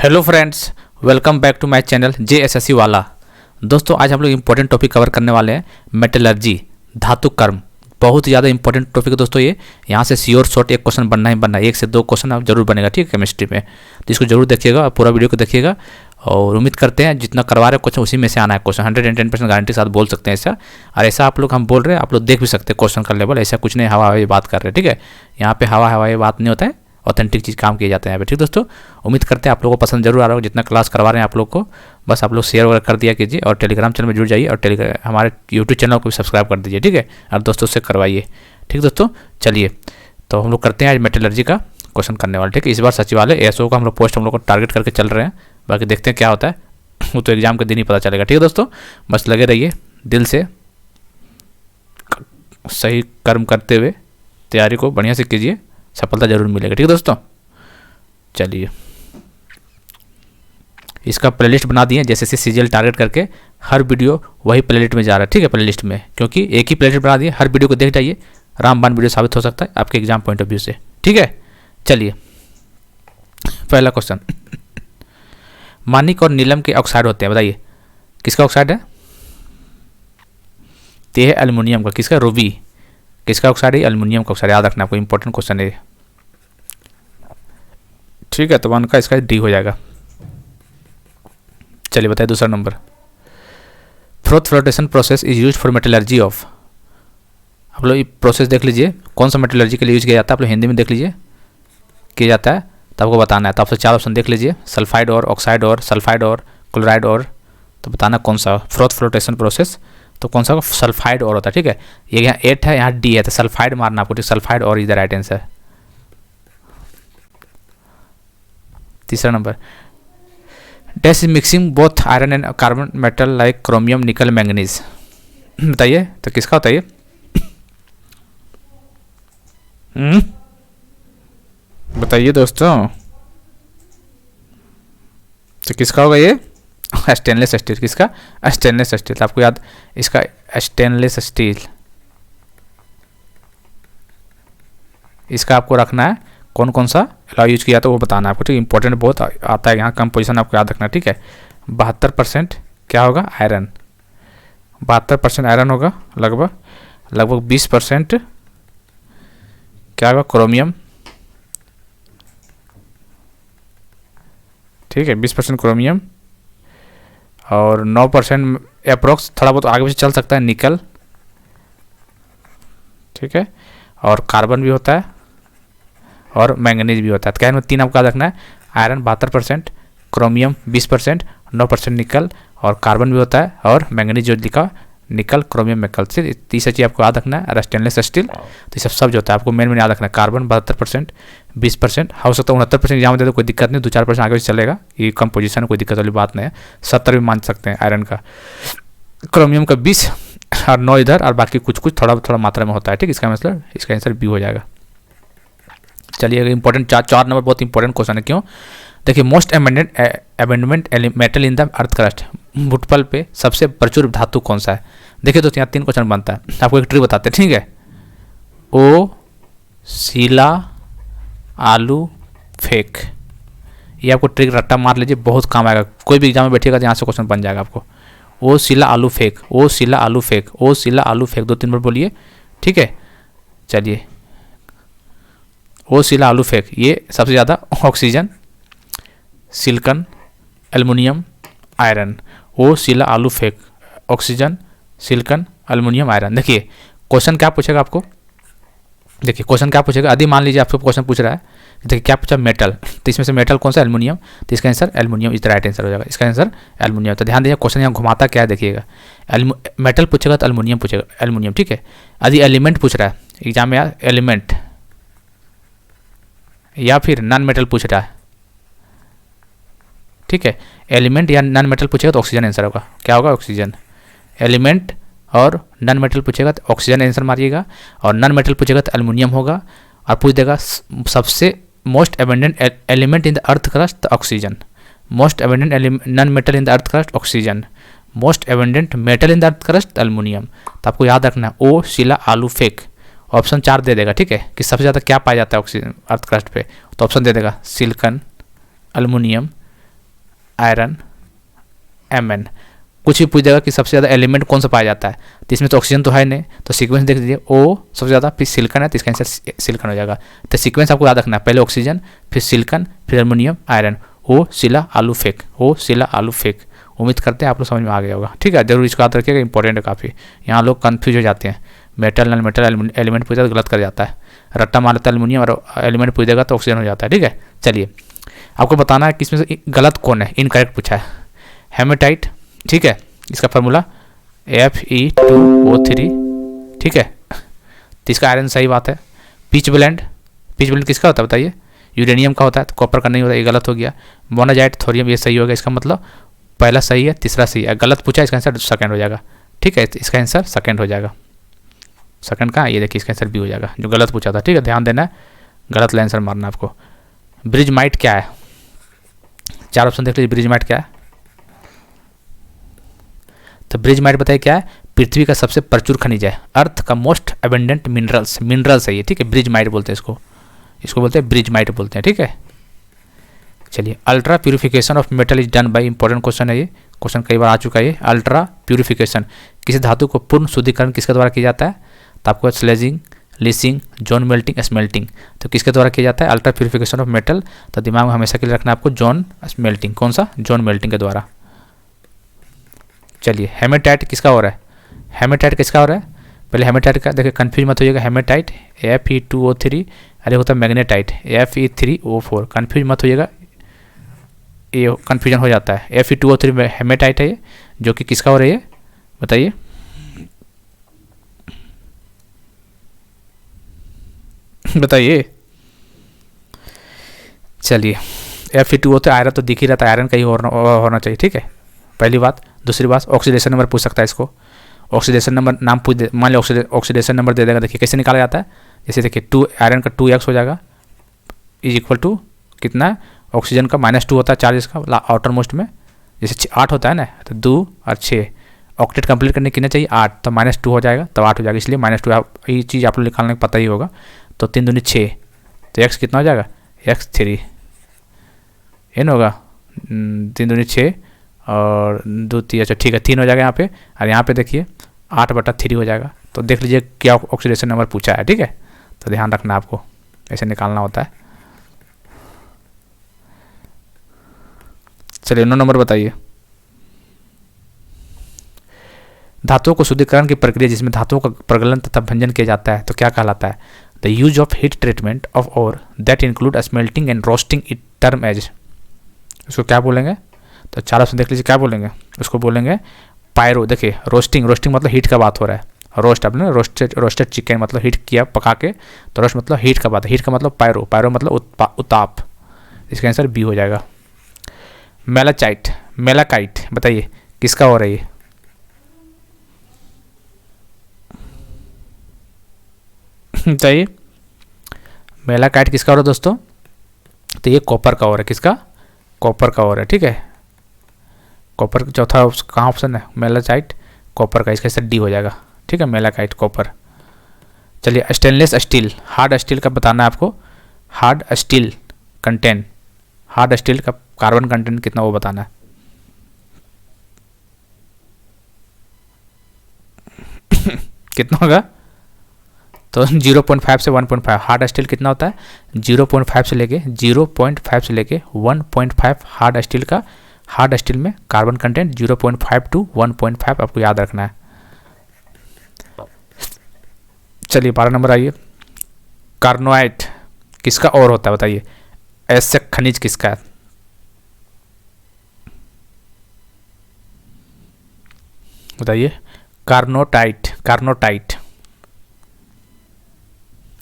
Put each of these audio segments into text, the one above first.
Hello friends, welcome back to my channel JSSC वाला। दोस्तों आज हम लोग इंपॉर्टेंट टॉपिक कवर करने वाले हैं, मेटलर्जी, धातु कर्म। बहुत ज़्यादा इंपॉर्टेंट टॉपिक है दोस्तों ये। यहाँ से श्योर शॉर्ट एक क्वेश्चन बनना ही बनना है, 1 से 2 क्वेश्चन आप जरूर बनेगा, ठीक है, केमिस्ट्री में। तो इसको जरूर देखिएगा, पूरा वीडियो को देखिएगा और उम्मीद करते हैं जितना करवा रहे क्वेश्चन उसी में से आना है क्वेश्चन। 110% गारंटी के साथ बोल सकते हैं ऐसा। और ऐसा आप लोग हम बोल रहे हैं, आप लोग देख भी सकते हैं क्वेश्चन का लेवल, ऐसा कुछ नहीं हवा हवाई बात कर रहे हैं, ठीक है। यहाँ पे हवा हवाई बात नहीं होता है, ऑथेंटिक चीज़ काम किए जाते हैं यहाँ पे, ठीक दोस्तों। उम्मीद करते हैं आप लोगों को पसंद जरूर आ रहा होगा जितना क्लास करवा रहे हैं आप लोग को। बस आप लोग शेयर वगैरह कर दिया कीजिए और टेलीग्राम चैनल में जुड़ जाइए और हमारे यूट्यूब चैनल को भी सब्सक्राइब कर दीजिए, ठीक है, और दोस्तों से करवाइए, ठीक दोस्तों। चलिए तो हम लोग करते हैं आज मेटलर्जी का क्वेश्चन करने वाले, ठीक है। इस बार सचिवालय ASO का हम लोग पोस्ट हम लोग को टारगेट करके चल रहे हैं, बाकी देखते हैं क्या होता है, वो तो एग्जाम के दिन ही पता चलेगा, ठीक है दोस्तों। बस लगे रहिए, दिल से सही कर्म करते हुए तैयारी को बढ़िया से कीजिए, सफलता जरूर मिलेगी, ठीक है दोस्तों। चलिए इसका प्लेलिस्ट बना दिए, जैसे CGL टारगेट करके हर वीडियो वही प्लेलिस्ट में जा रहा है, ठीक है, प्लेलिस्ट में, क्योंकि एक ही प्लेलिस्ट बना दिए, हर वीडियो को देख जाइए, रामबाण वीडियो साबित हो सकता है आपके एग्जाम पॉइंट ऑफ व्यू से, ठीक है। चलिए पहला क्वेश्चन, मानिक और नीलम के ऑक्साइड होते हैं, बताइए किसका ऑक्साइड है? तो यह है एल्युमिनियम का। किसका? रूबी। किसका ऑक्साइड है? एल्युमिनियम का ऑक्साइड। याद रखना, आपको इंपॉर्टेंट क्वेश्चन है, ठीक है। तो 1 का इसका D हो जाएगा। चलिए बताइए दूसरा number, froth flotation process is use for metallurgy of. आप लोग ये प्रोसेस देख लीजिए, कौन सा मेटलर्जी के लिए यूज किया जाता है, आप लोग हिंदी में देख लीजिए किया जाता है, तो आपको बताना है। तो आपसे 4 ऑप्शन देख लीजिए, सल्फाइड और, ऑक्साइड और, सल्फाइड और, क्लोराइड और, तो बताना कौन सा फ्रोथ फ्लोटेशन प्रोसेस, तो कौन सा सल्फाइड और होता है, ठीक है। ये यहाँ 8 है, यहाँ D है, तो सल्फाइड मारना आपको, ठीक, सल्फाइड और इज द राइट आंसर। तीसरा number, dash mixing both iron and carbon metal like chromium निकल मैंगनीज। बताइए तो किसका होता है ये? बताइए दोस्तों, तो किसका होगा ये? Stainless steel. किसका? Stainless steel. आपको याद इसका स्टेनलेस स्टील, इसका आपको रखना है कौन कौन सा अलाउ यूज किया तो वो बताना है आपको, ठीक। इंपॉर्टेंट बहुत आता है यहाँ, कंपोजिशन आपको याद रखना, ठीक है। 72% क्या होगा? आयरन। 72% आयरन होगा, लगभग 20% क्या होगा? क्रोमियम, ठीक है, 20% क्रोमियम और 9% अप्रोक्स, थोड़ा बहुत आगे पीछे चल सकता है, निकल, ठीक है, और कार्बन भी होता है और मैंगनीज भी होता है। तो क्या है, 3 आपको याद रखना है, आयरन 72%, क्रोमियम 20%, 9% निकल और कार्बन भी होता है, और मैंगनीज जो लिखा निकल, क्रोमियम, मैकल, तीसरा चीज़ आपको याद रखना है, स्टेनलेस स्टील। तो ये सब जो होता है आपको मेन याद रखना है, कार्बन 72%, 20%, हो सकता है 69% एग्जाम दे दो, कोई दिक्कत नहीं, 2-4% आगे चलेगा, ये कंपोजिशन कोई दिक्कत वाली बात नहीं है। 70 भी मान सकते हैं आयरन का, क्रोमियम का 20 और 9 इधर, और बाकी कुछ थोड़ा मात्रा में होता है, ठीक। इसका मतलब इसका आंसर B हो जाएगा। चलिए इंपॉर्टेंट 4 नंबर बहुत इंपॉर्टेंट क्वेश्चन है, क्यों? देखिए, most abundant metal in the earth crust, भूतल पे सबसे प्रचुर धातु कौन सा है? देखिए दोस्तों, यहाँ 3 क्वेश्चन बनता है, आपको एक ट्रिक बताते हैं, ठीक है। ओ सीला आलू फेक, ये आपको ट्रिक रट्टा मार लीजिए, बहुत काम आएगा, कोई भी एग्जाम में बैठिएगा तो यहाँ से क्वेश्चन बन जाएगा आपको। ओ सीला आलू फेक, ओ सीला आलू फेक, ओ सीला आलू फेक, 2-3 बार बोलिए, ठीक है। चलिए, ओ सीला आलू फेक, ये सबसे ज़्यादा ऑक्सीजन, सिलिकॉन, एल्युमिनियम, आयरन। ओ सीला आलू fake, oxygen, silicon, aluminium, iron. देखिए क्वेश्चन क्या पूछेगा आपको, देखिए क्वेश्चन क्या पूछेगा, यदि मान लीजिए आपको क्वेश्चन पूछ रहा है, देखिए क्या पूछा? मेटल, तो इसमें से मेटल कौन सा? एल्युमिनियम, तो इसका answer aluminium is the right answer हो जाएगा, इसका आंसर एल्युमिनियम। तो ध्यान दीजिए क्वेश्चन यहाँ घुमाता क्या है, देखिएगा, मेटल पूछेगा तो एल्युमिनियम पूछेगा, एल्युमिनियम, ठीक है। यदि एलिमेंट पूछ रहा है एग्जाम में, एलिमेंट या फिर नॉन मेटल पूछ रहा है, ठीक है, एलिमेंट या नॉन मेटल पूछेगा तो ऑक्सीजन आंसर होगा, क्या होगा? ऑक्सीजन। एलिमेंट और नॉन मेटल पूछेगा तो ऑक्सीजन आंसर मारिएगा, और नॉन मेटल पूछेगा तो एल्युमिनियम होगा, और पूछ देगा सबसे most abundant element in the earth crust, तो oxygen. Most abundant non metal in the earth crust, oxygen. Most abundant metal in the earth crust, aluminium. तो आपको याद रखना है, ओ सीला आलू फेक, ऑप्शन 4 दे देगा, ठीक है, कि सबसे ज़्यादा क्या पाया जाता है ऑक्सीजन अर्थ क्रस्ट पे, तो ऑप्शन दे देगा सिलिकॉन, एल्युमिनियम, आयरन, Mn। कुछ भी पूछ देगा कि सबसे ज़्यादा एलिमेंट कौन सा पाया जाता है, तो इसमें तो ऑक्सीजन तो है नहीं, तो सीक्वेंस देख लीजिए, O सबसे ज़्यादा, फिर सिलिकॉन है, तो इसका आंसर सिलिकॉन हो जाएगा। तो सीक्वेंस आपको याद रखना है, पहले ऑक्सीजन, फिर सिलिकॉन, फिर एल्युमिनियम, आयरन। O सिला आलू फेंक, O सिला आलू फेंक। उम्मीद करते हैं आप लोग समझ में आ गया होगा। ठीक है, जरूर इसको याद रखिएगा, इंपॉर्टेंट है काफ़ी। यहाँ लोग कन्फ्यूज हो जाते हैं, मेटल नॉन मेटल एलिमेंट पूछा तो गलत कर जाता है, रट्टा मार लेता है एल्युमिनियम और एलिमेंट पूछ देगा तो ऑक्सीजन हो जाता है। ठीक है, चलिए आपको बताना है कि इसमें से गलत कौन है, इनकरेक्ट पूछा है। हेमेटाइट, ठीक है, इसका फार्मूला Fe2O3, ठीक है, तो इसका आयरन सही बात है। पिच ब्लेंड किसका होता है बताइए, यूरेनियम का होता है, तो कॉपर का नहीं होता, ये गलत हो गया। मोनाजाइट, थोरियम, ये सही हो गया। इसका मतलब पहला सही है, तीसरा सही है, गलत पूछा इसका आंसर सेकंड हो जाएगा। ठीक है, इसका आंसर सेकंड हो जाएगा। सेकंड का ये देखिए, इसका आंसर बी हो जाएगा, जो गलत पूछा था। ठीक है, ध्यान देना है, गलत आंसर मारना आपको। ब्रिजमाइट क्या है, चार ऑप्शन देख लीजिए, ब्रिजमाइट क्या है। तो ब्रिजमाइट बताइए क्या है, पृथ्वी का सबसे प्रचुर खनिज है, अर्थ का मोस्ट एबेंडेंट मिनरल्स है ये। ठीक है, ब्रिजमाइट बोलते हैं इसको बोलते हैं ब्रिजमाइट बोलते हैं। ठीक है, चलिए ultra purification of metal is done by, important question है ये, क्वेश्चन कई बार आ चुका है ये। अल्ट्रा प्यूरिफिकेशन, किसी धातु को पूर्ण शुद्धिकरण किसके द्वारा किया जाता है, तो आपको sledging, leasing, John melting, smelting, तो किसके द्वारा किया जाता है अल्ट्रा प्यूरिफिकेशन ऑफ मेटल, तो दिमाग में हमेशा के लिए रखना है आपको जॉन स्मेल्टिंग। कौन सा, जॉन मेल्टिंग के द्वारा। चलिए हेमेटाइट किसका हो रहा है, हेमेटाइट किसका हो रहा है, पहले हेमेटाइट का देखिए, कन्फ्यूज मत होइएगा। हेमेटाइट Fe2O3, अरे होता है मैग्नेटाइट Fe3O4, कन्फ्यूज मत होइएगा, ये कन्फ्यूजन हो जाता है। Fe2O3 में हेमेटाइट है ये, जो कि किसका हो रही है बताइए, बताइए। चलिए Fe2O3 आयरन तो दिख ही रहता है, आयरन का ही होना चाहिए। ठीक है, पहली बात। दूसरी बात, ऑक्सीडेशन नंबर पूछ सकता है इसको, ऑक्सीडेशन नंबर नाम पूछ दे, मान लो ऑक्सीडेशन नंबर दे देगा। देखिए कैसे निकाला जाता है, जैसे देखिए 2 आयरन का 2x हो जाएगा, इज इक्वल टू कितना है, ऑक्सीजन का -2 होता है चार्ज इसका आउटर मोस्ट में, जैसे 8 होता है ना, तो 2 और 6 ऑक्टेट कंप्लीट करने कितने चाहिए 8, तो -2 हो जाएगा, तो 8 हो जाएगा, इसलिए -2 ये चीज़ आप लोग निकालने को पता ही होगा। तो 3 दूनी 6, तो x कितना हो जाएगा, x3 ये ना होगा, 3 दूनी 6 और 2 3, अच्छा ठीक है 3 हो जाएगा यहाँ पे, और यहाँ पे देखिए 8/3 हो जाएगा। तो देख लीजिए क्या ऑक्सीडेशन नंबर पूछा है। ठीक है, तो ध्यान रखना आपको, ऐसे निकालना होता है। चलिए 9 नंबर बताइए, धातुओं को शुद्धिकरण की प्रक्रिया जिसमें धातुओं का प्रगलन तथा भंजन किया जाता है तो क्या कहलाता है, the use of heat treatment of ore that include smelting and roasting it term as, उसको क्या बोलेंगे, तो 4 ऑप्शन देख लीजिए क्या बोलेंगे, उसको बोलेंगे पायरो। देखिए रोस्टिंग मतलब हीट का बात हो रहा है, रोस्ट आपने रोस्टेड चिकन मतलब हीट किया पका के, तो रोस्ट मतलब हीट का बात है, हीट का मतलब पायरो मतलब उताप, इसका आंसर बी हो जाएगा। मेलाकाइट बताइए किसका हो रही है, चाहिए मेलाकाइट किसका हो रहा है दोस्तों, तो ये कॉपर का हो रहा है, किसका, कॉपर का हो रहा है। ठीक है, कॉपर चौथा कहाँ ऑप्शन है, मेलाकाइट कॉपर का, इसका आंसर डी हो जाएगा। ठीक है, मेलाकाइट कॉपर। चलिए स्टेनलेस स्टील, हार्ड स्टील का बताना है आपको, हार्ड स्टील का कार्बन कंटेंट कितना वो बताना है। कितना होगा, तो 0.5 से 1.5, हार्ड स्टील कितना होता है 0.5 से लेके 1.5 हार्ड स्टील में कार्बन कंटेंट 0.5 to 1.5 आपको याद रखना है। चलिए 12 नंबर आइए, कार्नोइट किसका और होता है बताइए, ऐसे खनिज किसका है, बताइए, कार्नोटाइट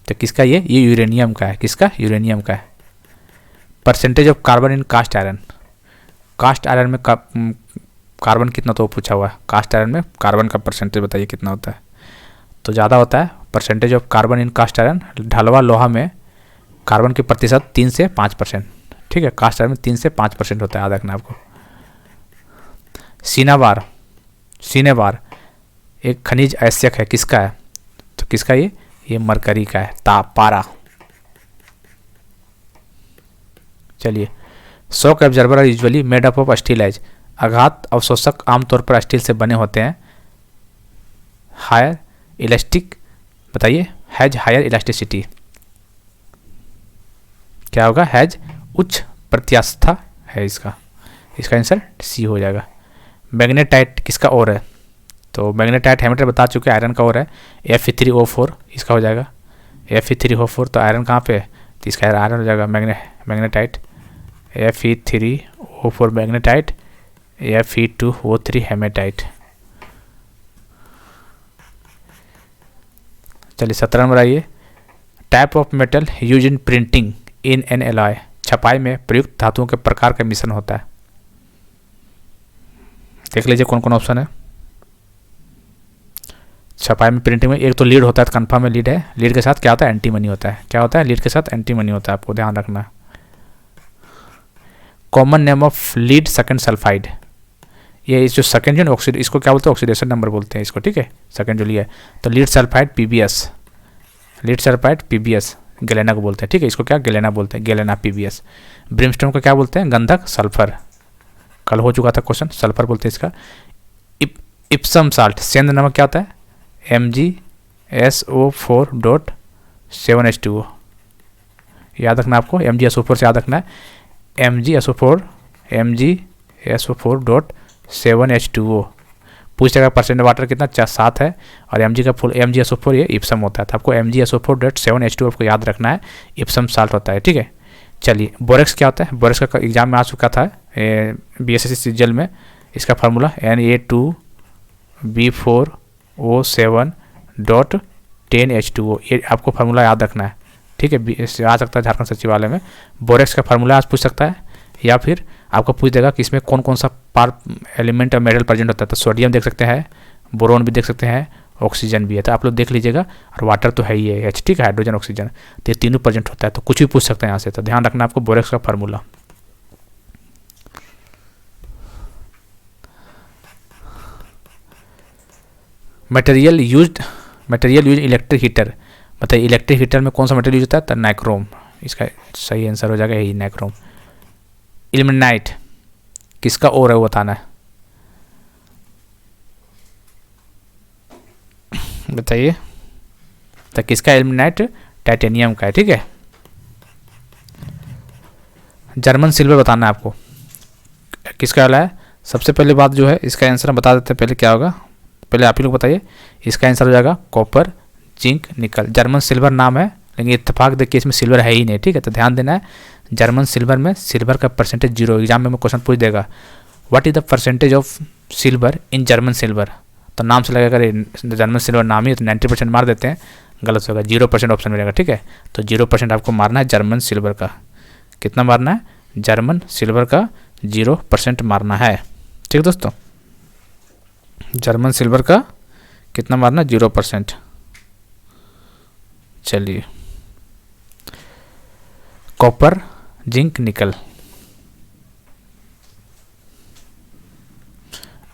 तो किसका, ये यूरेनियम का है, किसका, यूरेनियम का है। Percentage of carbon in cast iron में कार्बन कितना तो पूछा हुआ है, कास्ट आयरन में कार्बन का परसेंटेज बताइए कितना होता है, तो ज़्यादा होता है percentage of carbon in cast iron, ढलवा लोहा में कार्बन की प्रतिशत 3 से 5%। ठीक है, कास्ट आयरन में 3 से 5% होता है, याद रखना आपको। सीनेबार एक खनिज आवश्यक है, किसका है, तो किसका, ये मरकरी का है, पारा। चलिए shock absorber are usually made up of steel as, आघात अवशोषक आमतौर पर स्टील से बने होते हैं। हायर इलास्टिक, बताइए, हैज हायर इलास्टिसिटी, क्या होगा, हैज उच्च प्रत्यास्थता है इसका आंसर सी हो जाएगा। मैग्नेटाइट किसका और है, तो मैग्नेटाइट हेमेटाइट बता चुके, आयरन का और है, Fe3O4 इसका हो जाएगा, Fe3O4, तो आयरन कहाँ पे है, तो इसका आयरन हो जाएगा magnetite, Fe3O4 magnetite, Fe2O3 haematite. चलिए 17 नंबर आइए, type of metal use in printing in an alloy, छपाई में प्रयुक्त धातुओं के प्रकार का मिश्रण होता है। देख लीजिए कौन कौन ऑप्शन है। छपाई में प्रिंटिंग में एक तो लीड होता है, तो कन्फर्म में लीड है, लीड के साथ क्या होता है, एंटीमनी होता है, क्या होता है, लीड के साथ एंटीमनी होता है, आपको ध्यान रखना। Common name of lead second sulphide, ये जो सेकंड जो ऑक्सीड, इसको क्या बोलते हैं, ऑक्सीडेशन नंबर बोलते हैं इसको, ठीक है, सेकंड जो लिया है, तो lead sulphide PbS, lead sulphide PbS galena को बोलते हैं, ठीक है, इसको क्या गैलेना बोलते हैं, गैलेना PbS। ब्रिमस्टोन को क्या बोलते हैं, गंधक सल्फर, कल हो चुका था क्वेश्चन, सल्फर बोलते हैं इसका। इप्सम साल्ट, सेंध नमक क्या होता है, MgSO4.7H2O, याद रखना आपको, MgSO4 से याद रखना है, MgSO4.7H2O। पूछेगा परसेंट वाटर कितना, 7 है, और Mg का फुल MgSO4 ये इप्सम होता है, तो आपको MgSO4.7H2O आपको याद रखना है, इप्सम साल्ट होता है, ठीक है। चलिए बोरेक्स क्या होता है, बोरेक्स का एग्जाम में आ चुका था BSSC जल में, इसका फार्मूला Na2B4O7.10H2O, ये आपको फार्मूला याद रखना है, ठीक है, आ सकता है झारखंड सचिवालय में, बोरेक्स का फार्मूला आज पूछ सकता है, या फिर आपको पूछ देगा कि इसमें कौन कौन सा पार एलिमेंट और मेटल प्रेजेंट होता है, तो सोडियम देख सकते हैं, बोरोन भी देख सकते हैं, ऑक्सीजन भी है, तो आप लोग देख लीजिएगा, और वाटर तो है ही है, H, ठीक है, हाइड्रोजन ऑक्सीजन, तो ये तीनों प्रेजेंट होता है, तो कुछ भी पूछ सकते हैं यहाँ से, तो ध्यान रखना आपको बोरेक्स का formula. Material use electric heater, बताइए इलेक्ट्रिक हीटर में कौन सा मटेरियल यूज होता है, तो नाइक्रोम, इसका सही आंसर हो जाएगा यही नाइक्रोम। इल्मेनाइट किसका और है वो बताना है, बताइए, तो किसका इल्मेनाइट, टाइटेनियम का है, ठीक है। जर्मन सिल्वर बताना है आपको, किसका वाला है, सबसे पहले बात जो है इसका आंसर हम बता देते हैं, पहले क्या होगा, पहले आप ही लोग बताइए, इसका आंसर हो जाएगा कॉपर जिंक निकल। जर्मन सिल्वर नाम है, लेकिन इत्तेफाक देखिए इसमें सिल्वर है ही नहीं, ठीक है, तो ध्यान देना है, जर्मन सिल्वर में सिल्वर का परसेंटेज 0, एग्जाम में क्वेश्चन पूछ देगा, what is the percentage of silver in German silver, तो नाम से लगेगा जर्मन सिल्वर नाम ही, तो 90% मार देते हैं, गलत होगा, 0% ऑप्शन मिलेगा, ठीक है, तो 0% आपको मारना है जर्मन सिल्वर का, कितना मारना है, जर्मन सिल्वर का 0% मारना है, ठीक है दोस्तों, जर्मन सिल्वर का कितना मारना, 0%। चलिए कॉपर जिंक निकल।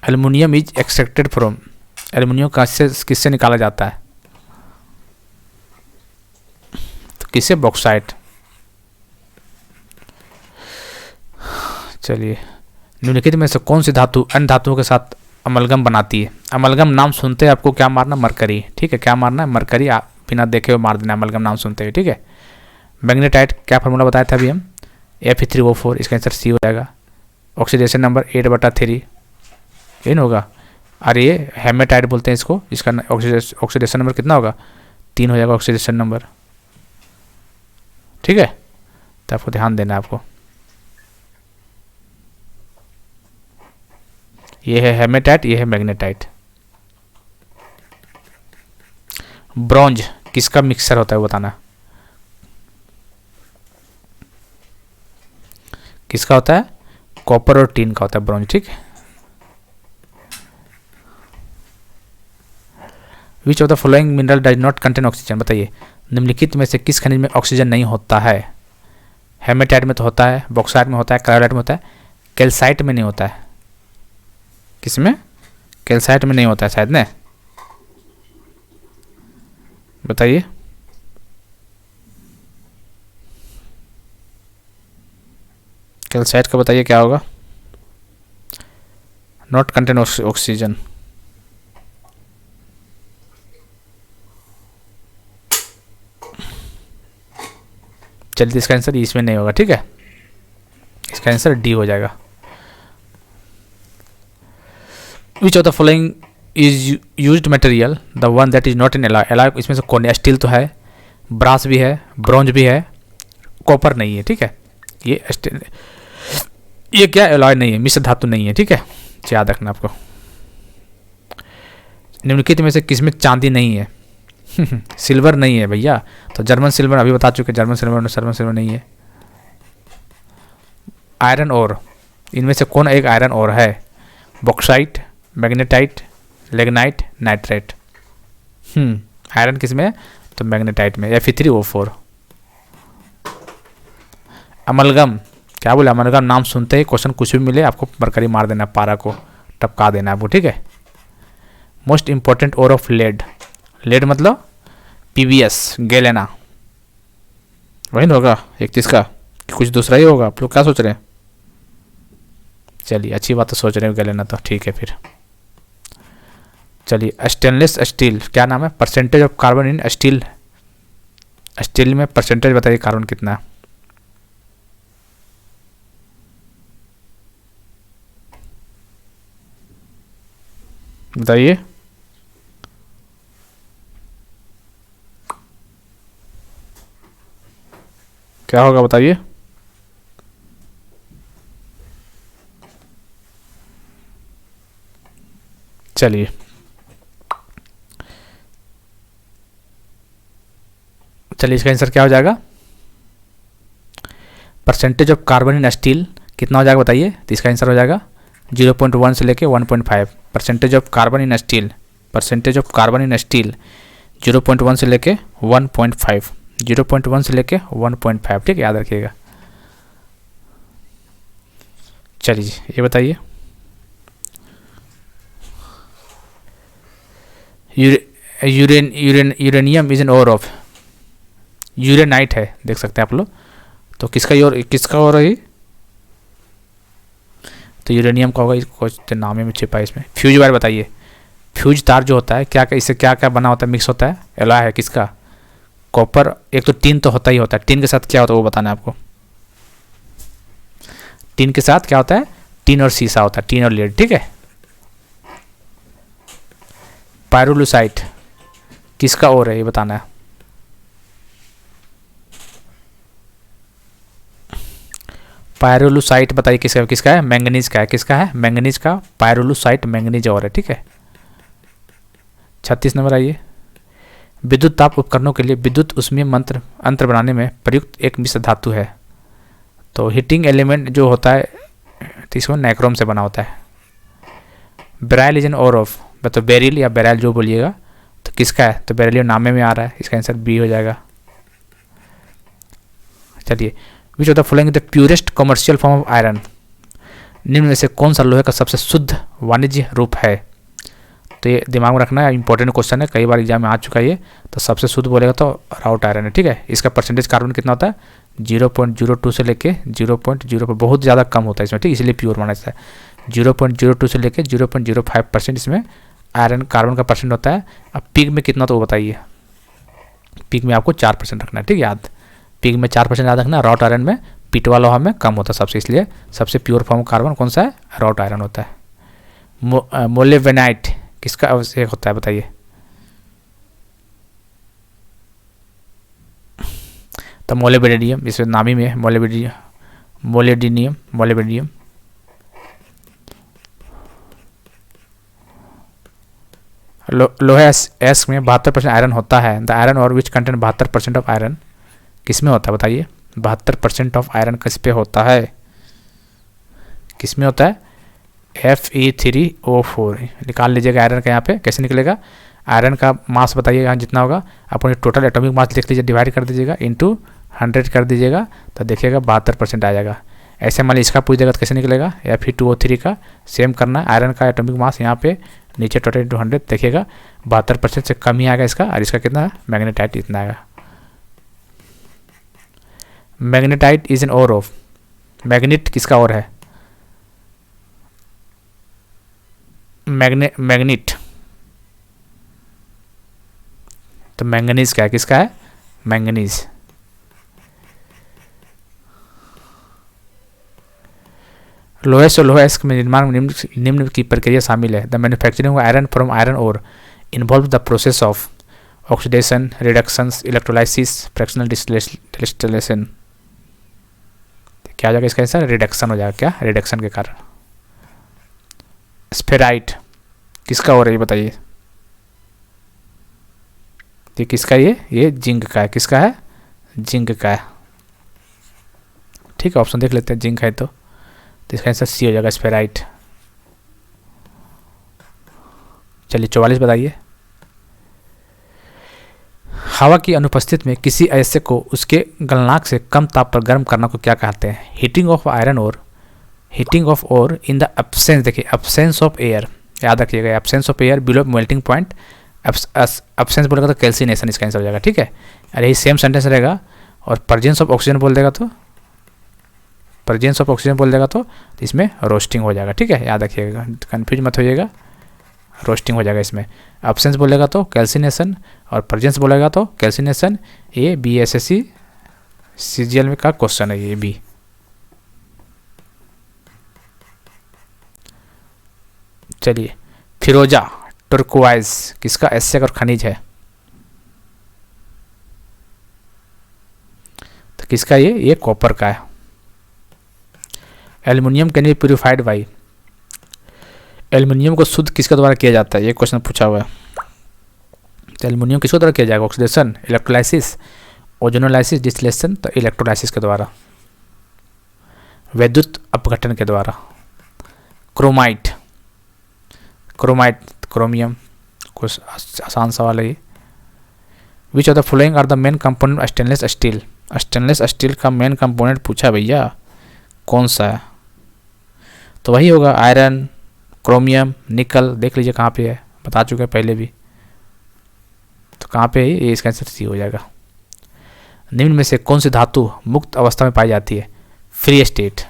Aluminium is extracted from, aluminium किससे निकाला जाता है, तो किससे, बॉक्साइट। चलिए निम्नलिखित में से कौन सी धातु अन्य धातुओं के साथ अमलगम बनाती है, अमलगम नाम सुनते हैं आपको क्या मारना, मरकरी, ठीक है, क्या मारना है, मरकरी, आप बिना देखे हुए मार देना अमलगम नाम सुनते हैं, ठीक है। मैग्नेटाइट क्या फार्मूला बताया था अभी हम, Fe3O4, इसका आंसर सी हो जाएगा। ऑक्सीडेशन नंबर 8/3, ये नहीं होगा, अरे ये हेमेटाइट बोलते हैं इसको, इसका ऑक्सीडेशन नंबर कितना होगा, 3 हो जाएगा ऑक्सीडेशन नंबर, ठीक है, तो आपको ध्यान देना है आपको, ये है हेमेटाइट, ये है मैग्नेटाइट। ब्रॉन्ज किसका मिक्सचर होता है बताना, किसका होता है, कॉपर और टीन का होता है ब्रॉन्ज, ठीक है। विच of the following mineral does not contain oxygen, बताइए निम्नलिखित में से किस खनिज में ऑक्सीजन नहीं होता है, हेमेटाइट में तो होता है, बॉक्साइट में होता है, क्रायोलाइट में होता है, कैल्साइट में नहीं होता है, किसमें, कैल्साइट में नहीं होता है शायद ने, बताइए। कैल्साइट का बताइए क्या होगा? Not contain oxygen. चलिए इसका आंसर इसमें नहीं होगा, ठीक है, इसका आंसर डी हो जाएगा। विच of the following is used material the one that is not in alloy? Alloy इसमें से कौन है? स्टील तो है, ब्रास भी है, ब्रॉन्ज भी है, कॉपर नहीं है, ठीक है। ये स्टील, ये क्या एलॉय नहीं है, मिश्र धातु नहीं है, ठीक है, याद रखना आपको। निम्नलिखित में से किसमें चांदी नहीं है? सिल्वर नहीं है भैया, तो जर्मन सिल्वर अभी बता चुके, जर्मन सिल्वर नहीं है। आयरन ओर, इनमें से कौन एक आयरन ओर है? Bauxite, magnetite, lignite, nitrate. Iron किस में है? तो मैग्नेटाइट में, Fe3O4। अमलगम, क्या बोले? अमलगम नाम सुनते ही क्वेश्चन कुछ भी मिले आपको बरकरी मार देना, पारा को टपका देना आपको, ठीक है। Most important ore of lead, lead मतलब PBS, गैलेना, वही ना होगा एक चीज़ का, कुछ दूसरा ही होगा? आप लोग क्या सोच रहे हैं? चलिए अच्छी बात तो सोच रहे हो, गैलेना तो ठीक है फिर। चलिए स्टेनलेस स्टील, क्या नाम है? Percentage of carbon in steel, steel में परसेंटेज बताइए कार्बन कितना है? बताइए। क्या होगा बताइए? चलिए इसका आंसर क्या हो जाएगा? Percentage of carbon in steel कितना हो जाएगा बताइए? तो इसका आंसर हो जाएगा 0.1 से लेके 1.5। Percentage of carbon in steel, percentage of carbon in steel 0.1 से लेके 1.5, 0.1 से लेके 1.5, ठीक है, याद रखिएगा। चलिए ये बताइए, uranium is an ore of, uraninite है, देख सकते हैं आप लोग, तो किसका ओर है? तो यूरेनियम का होगा, कुछ नाम में छिपा है इसमें। फ्यूज वायर बताइए, फ्यूज तार जो होता है क्या इससे क्या क्या बना होता है, मिक्स होता है? एलॉय है किसका? कॉपर। एक तो टिन तो होता ही होता है, टिन के साथ क्या होता है वो बताना है आपको। टिन के साथ क्या होता है? टिन और शीशा होता है, टिन और लेड, ठीक है। पायरोलुसाइट किसका ओर है ये बताना है। पायरोलुसाइट बताइए किसका है? मैंगनीज का है, किसका है? मैंगनीज का। पायरोलुसाइट मैंगनीज और है, ठीक है। 36 नंबर आइए, विद्युत ताप उपकरणों के लिए विद्युत उष्मीय अंतर बनाने में प्रयुक्त एक मिश्र धातु है। तो हीटिंग एलिमेंट जो होता है तो इसमें नाइक्रोम से बना होता है। बेराइल इज एन ओर ऑफ, मतलब बेरिल या बेराइल जो बोलिएगा, तो किसका है? तो बेरिलियम नामे में आ रहा है, इसका आंसर बी हो जाएगा। चलिए, which of the following the purest commercial form of iron, निम्न में से कौन सा लोहे का सबसे शुद्ध वाणिज्य रूप है? तो ये दिमाग में रखना है, इंपॉर्टेंट क्वेश्चन है, कई बार एग्जाम में आ चुका है ये। तो सबसे शुद्ध बोलेगा तो राउट आयरन है, ठीक है। इसका परसेंटेज कार्बन कितना होता है? 0.02 से लेके 0.0, बहुत ज़्यादा कम होता है इसमें, ठीक, इसलिए प्योर माना जाता है। 0.02 से लेके 0.05% इसमें आयरन कार्बन का परसेंट होता है। अब पीक में कितना तो वो बताइए। पीक में आपको 4% रखना है, ठीक है, याद। पीक में 4% याद रखना। रॉट आयरन में पीटवा लोहा में कम होता है सबसे, इसलिए सबसे प्योर फॉर्म कार्बन कौन सा है? रॉट आयरन होता है। मोलिब्डेनाइट किसका आवश्यक होता है बताइए? तो मोलिब्डेनियम, इसमें नामी में है मोलिब्डेनियम। लोहे एस में 72% आयरन होता है। द आयरन और विच कंटेंट 72% ऑफ आयरन किस में होता है बताइए? 72% ऑफ आयरन किस पे होता है? किस में होता है? Fe3O4 निकाल लीजिएगा आयरन का। यहाँ पे कैसे निकलेगा? आयरन का मास बताइएगा जितना होगा, अपने टोटल एटॉमिक मास लिख लीजिए, डिवाइड कर दीजिएगा, इंटू 100 कर दीजिएगा, तो देखिएगा 72% आ जाएगा। ऐसे मान लीजिए इसका पूछ देगा तो कैसे निकलेगा? Fe2O3 का सेम करना है, आयरन का एटॉमिक मास यहाँ पे नीचे टोटल इंटू 100, देखिएगा 72% से कम ही आएगा इसका। और इसका कितना है? मैग्नेटाइट इतना आएगा। Magnetite is an ore of, magnet किसका और है, मैग्नेट, तो मैंगनीज क्या है, किसका है, मैंगनीज। लोहेस और लोहेस में निर्माण में निम्न की प्रक्रिया शामिल है। The manufacturing of iron from iron ore involve the process of oxidation, reductions, electrolysis, fractional distillation. क्या हो जाएगा इसका आंसर, रिडक्शन हो जाएगा, क्या, रिडक्शन के कारण। स्फेराइट किसका हो रहा है ये बताइए, ये किसका, ये जिंक का है, किसका है, जिंक का है। ठीक है, ऑप्शन देख लेते हैं, जिंक है तो इसका आंसर सी हो जाएगा, स्फेराइट। चलिए 44 बताइए। हवा की अनुपस्थिति में किसी अयस्क को उसके गलनांक से कम ताप पर गर्म करना को क्या कहते हैं, हीटिंग ऑफ आयरन और, हीटिंग ऑफ और इन द एब्सेंस, देखिए एब्सेंस ऑफ एयर, याद रखिएगा, absence of air below melting point, absence बोलेगा तो कैल्सिनेशन इसका आंसर हो जाएगा। ठीक है, अरे यही सेम सेंटेंस रहेगा, और प्रेजेंस ऑफ ऑक्सीजन बोल देगा तो, प्रेजेंस ऑफ ऑक्सीजन बोल देगा तो इसमें रोस्टिंग हो जाएगा। ठीक है, याद रखिएगा, कन्फ्यूज मत होइएगा, रोस्टिंग हो जाएगा इसमें। एब्सेंस बोलेगा तो कैल्सिनेशन, और प्रेजेंस बोलेगा तो कैल्सिनेशन। ये BSSC CGL में का क्वेश्चन है, ये बी। चलिए, फिरोजा टर्कोइज किसका एस्सेक और खनिज है, तो किसका, ये कॉपर का है। Aluminium can be purified by, aluminium को शुद्ध किसके द्वारा किया जाता है, ये क्वेश्चन पूछा हुआ है। तो एल्युमिनियम किसके द्वारा किया जाएगा, ऑक्सीडेशन, इलेक्ट्रोलाइसिस, ओजोनोलाइसिस, डिस्टिलेशन, तो इलेक्ट्रोलाइसिस के द्वारा, विद्युत अपघटन के द्वारा। क्रोमाइट, क्रोमाइट क्रोमियम, कुछ आसान सवाल है ये। Which of the following are the main component of stainless steel, stainless steel का मेन कंपोनेंट पूछा भैया, कौन सा है, तो वही होगा आयरन, क्रोमियम, निकल। देख लीजिए कहाँ पे है, बता चुके हैं पहले भी, तो कहाँ पे है ये, इसका आंसर सी हो जाएगा। निम्न में से कौन सी धातु मुक्त अवस्था में पाई जाती है, फ्री स्टेट,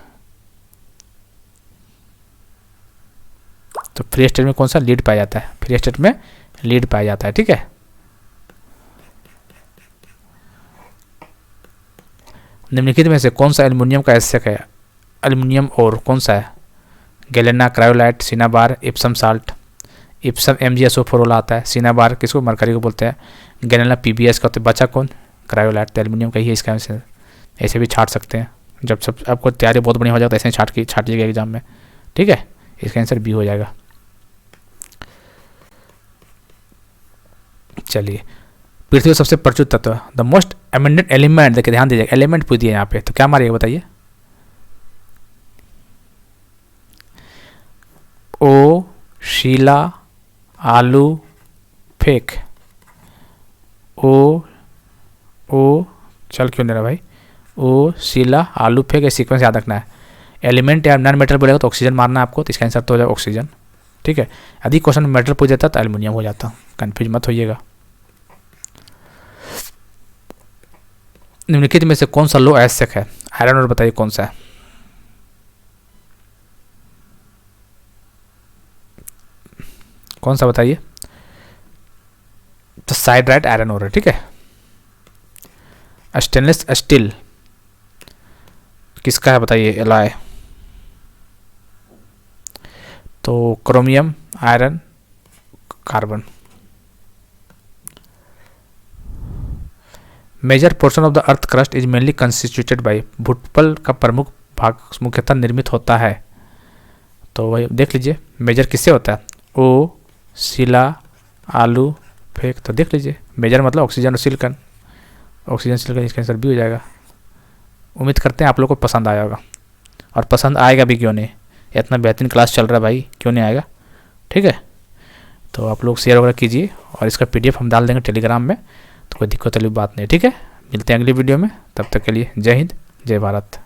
तो फ्री स्टेट में कौन सा, लीड पाया जाता है, फ्री स्टेट में लीड पाया जाता है। ठीक है, निम्नलिखित में से कौन सा एल्युमिनियम का एस्सेक है, एल्युमिनियम और कौन सा है, galena, cryolite, cinnabar, Epson salt. Epson MgSO4 आता है, सिनाबार किसको, मरकरी को बोलते हैं, गैलेना PbS का होता है, बचा कौन, क्रायोलाइट। तो एल्युमिनियम का ही है इसका आंसर। ऐसे भी छाट सकते हैं, जब सब आपको तैयारी बहुत बढ़िया हो जाता है ऐसे छाटिएगा एग्जाम में। ठीक है, इसका आंसर बी हो जाएगा। चलिए, पृथ्वी का सबसे प्रचुर तत्व, द मोस्ट एबंडेंट एलिमेंट, देखिए ध्यान दीजिएगा, एलिमेंट पूछ दिया यहाँ पे, तो क्या मारिएगा बताइए, ओ, शीला, आलू, फेक। ओ चल क्यों नहीं रहा भाई, ओ, शीला, आलू, फेक, ये सीक्वेंस याद रखना है। एलिमेंट या नॉन मेटल बोलेगा तो ऑक्सीजन मारना है आपको, तो इसका आंसर तो हो जाएगा ऑक्सीजन। ठीक है, यदि क्वेश्चन मेटल पूछ जाता तो एल्युमिनियम हो जाता, कन्फ्यूज मत होइएगा। निम्नलिखित में से कौन सा लो अयस्क है, आयरन और बताइए कौन सा है, कौन सा बताइए, तो साइड राइट आयरन और है। ठीक है, स्टेनलेस स्टील किसका है बताइए, एलॉय, तो chromium, iron, carbon. Major portion of the earth crust is mainly constituted by, भूतपल का प्रमुख भाग मुख्यतः निर्मित होता है, तो वही देख लीजिए, मेजर किससे होता है, ओ, शीला, आलू, फेक, तो देख लीजिए, मेजर मतलब ऑक्सीजन और सिलिकॉन, ऑक्सीजन सिलिकॉन, इसका आंसर भी हो जाएगा। उम्मीद करते हैं आप लोगों को पसंद आया होगा, और पसंद आएगा भी, क्यों नहीं, इतना बेहतरीन क्लास चल रहा है भाई, क्यों नहीं आएगा। ठीक है, तो आप लोग शेयर वगैरह कीजिए, और इसका PDF हम डाल देंगे टेलीग्राम में, तो कोई दिक्कत वाली बात नहीं। ठीक है, मिलते हैं अगली वीडियो में, तब तक के लिए जय हिंद, जय भारत।